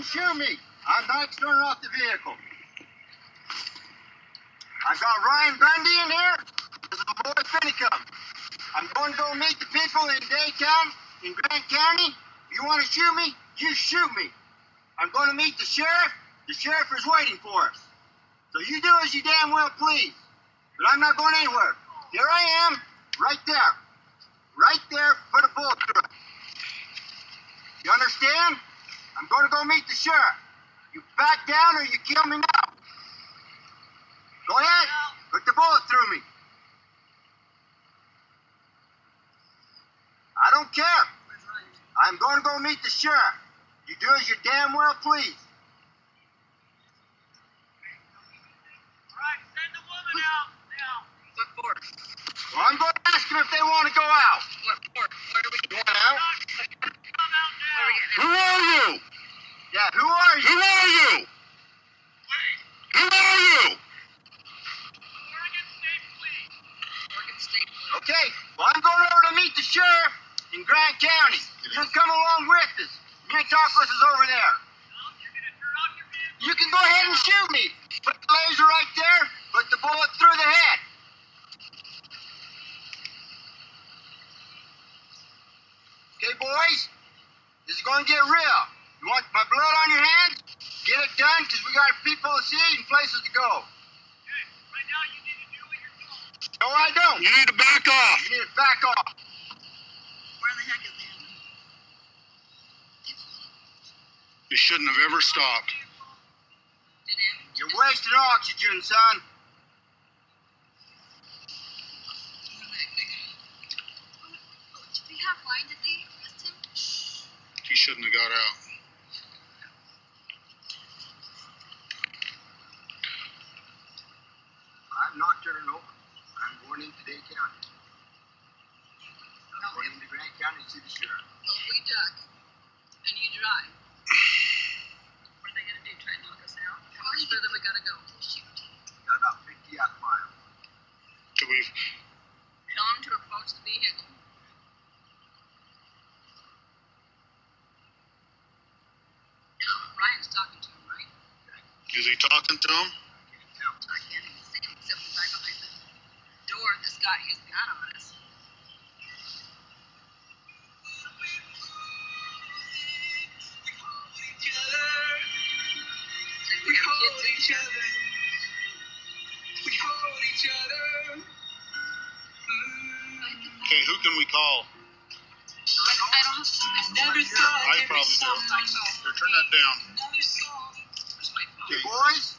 Shoot me. I'm not turning off the vehicle. I've got Ryan Bundy in here. This is the boy Finicum. I'm going to go meet the people in Dayton, in Grant County. If you want to shoot me, you shoot me. I'm going to meet the sheriff. The sheriff is waiting for us. So you do as you damn well please. But I'm not going anywhere. Here I am, right there. Right there, put a bullet through it. You understand? I'm going to go meet the sheriff. You back down or you kill me now. Go ahead. Put the bullet through me. I don't care. I'm going to go meet the sheriff. You do as you damn well please. All right, send the woman out now. What for? Well, I'm going to ask them if they want to go out. What for? Where are we You going? want out? Come out now. Where are we getting Who are you? Yeah, who are you? Who are you? Who are you? Oregon State Police. Oregon State Police. Okay, well, I'm going over to meet the sheriff in Grant County. You can come along with us. You can talk with us over there. No, you're going to turn off your vehicle. You can go ahead and shoot me. Put the laser right there. Put the bullet through the head. Okay, boys? This is going to get real. You want my blood on your hands? Get it done, because we got people to see and places to go. Okay, right now you need to do what you're told. No, I don't. You need to back off. You need to back off. Where the heck is the ambulance? You shouldn't have ever stopped. Did ambulance? You're wasting oxygen, son. Did we have why did they arrest him? He shouldn't have got out. I'm not turning over. I'm going into Dade County. I'm going into Grant County to see the sheriff. Well, if we duck and you drive, what are they going to do? Try and knock us out? How much further we got to go? Got about 50 miles. Can we? Tell him to approach the vehicle. Ryan's talking to him, right? Is he talking to him? I can't even see him except for right behind the door. This guy has got on us. We hold each other. We hold each other. Okay, who can we call? I don't have Never saw I probably do. Here, turn that down. another song. Where's my phone? Okay, boys,